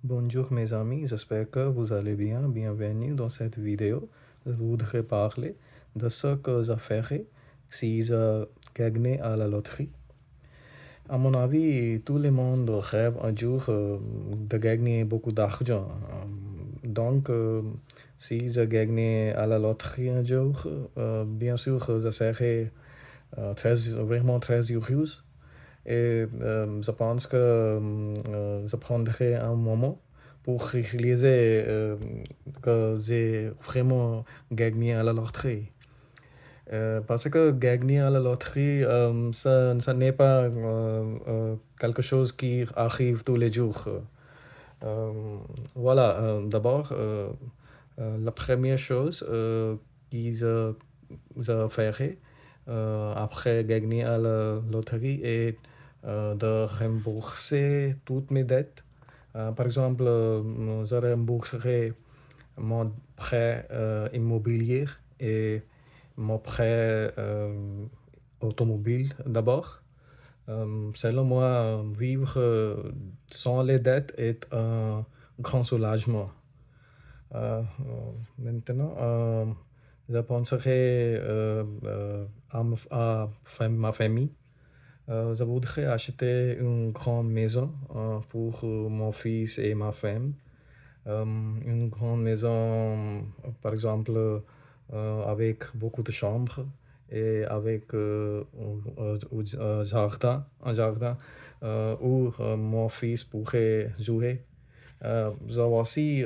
Bonjour mes amis, j'espère que vous allez bien. Bienvenue dans cette vidéo. Je voudrais parler de ce que je ferais si je gagnais à la loterie. À mon avis, tout le monde rêve un jour de gagner beaucoup d'argent. Si je gagnais à la loterie un jour, bien sûr, je serais vraiment très heureuse. Et je pense que je prendrai un moment pour réaliser que j'ai vraiment gagné à la loterie. Parce que gagner à la loterie, ça n'est pas quelque chose qui arrive tous les jours. Euh, D'abord, la première chose que je ferai après gagner à la loterie est de rembourser toutes mes dettes. Par exemple, je rembourserai mon prêt immobilier et mon prêt automobile d'abord. Selon moi, vivre sans les dettes est un grand soulagement. Maintenant, je penserai à ma famille. Je voudrais acheter une grande maison pour mon fils et ma femme. Une grande maison, par exemple, avec beaucoup de chambres et avec un jardin où mon fils pourrait jouer. Je aussi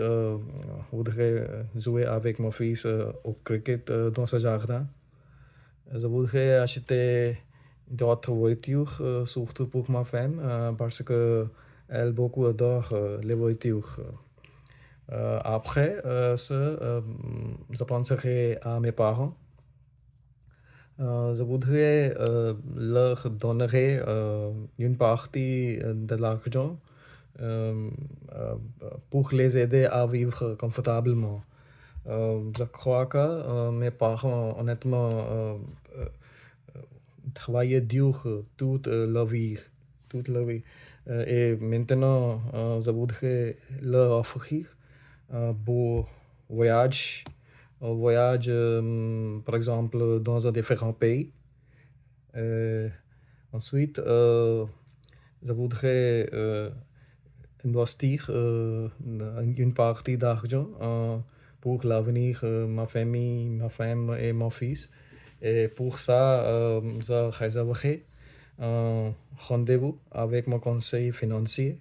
voudrais jouer avec mon fils au cricket dans ce jardin. Je voudrais acheter d'autres voitures, surtout pour ma femme, parce que elle beaucoup adore les voitures. Après ça, je penserai à mes parents. Je voudrais leur donner une partie de l'argent euh, euh, pour les aider à vivre confortablement. Je crois que mes parents, honnêtement, euh, travaillaient dur toute leur vie. Et maintenant, je voudrais leur offrir un beau voyage, un voyage, par exemple, dans un différent pays. Euh, Ensuite, je voudrais investir une partie d'argent pour l'avenir, ma famille, ma femme et mon fils. Et pour ça, je réserverai un rendez-vous avec mon conseiller financier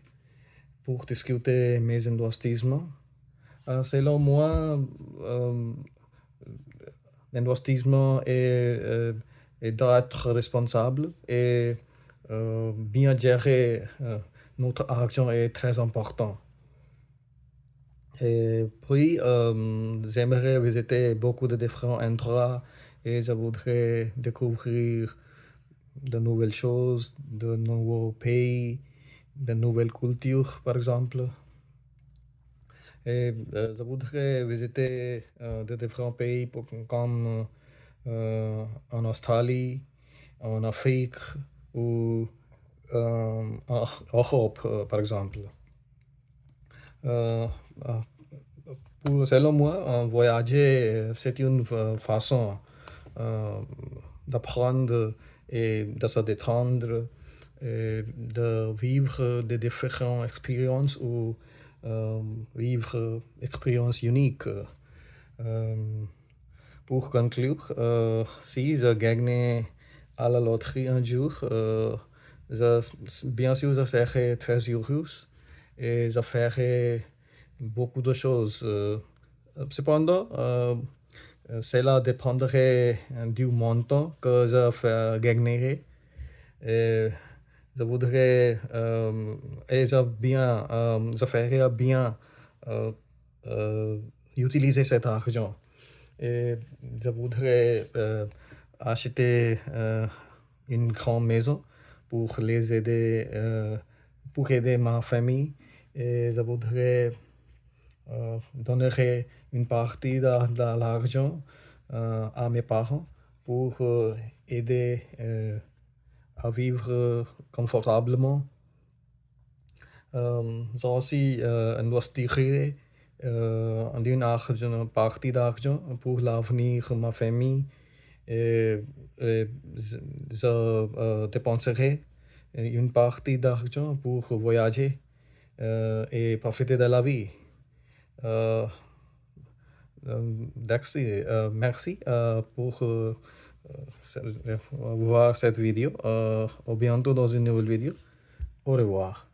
pour discuter mes investissements. Selon moi, euh, l'investissement est d'être responsable et bien gérer notre argent est très important. Et puis, j'aimerais visiter beaucoup de différents endroits et je voudrais découvrir de nouvelles choses, de nouveaux pays, de nouvelles cultures, par exemple. Et je voudrais visiter de différents pays comme en Australie, en Afrique ou en Europe, par exemple. Euh, euh, Selon moi, voyager, c'est une façon euh, d'apprendre et de se détendre, et de vivre des différentes expériences ou vivre expériences uniques. Euh, pour conclure, si je gagnais à la loterie un jour, bien sûr, je serais très heureux et je ferais beaucoup de choses. Cependant, cela dépendrait du montant que gagnerais. Et je voudrais, et je ferais bien euh, euh, utiliser cet argent. Et je voudrais acheter une grande maison pour les aider, pour aider ma famille. Et je voudrais donner une partie de l'argent à mes parents pour aider à vivre confortablement. J'ai aussi investigué d'une partie d'argent pour l'avenir de ma famille et je dépenserai une partie d'argent pour voyager et profiter de la vie. Euh, merci pour voir cette vidéo. Au bientôt dans une nouvelle vidéo. Au revoir.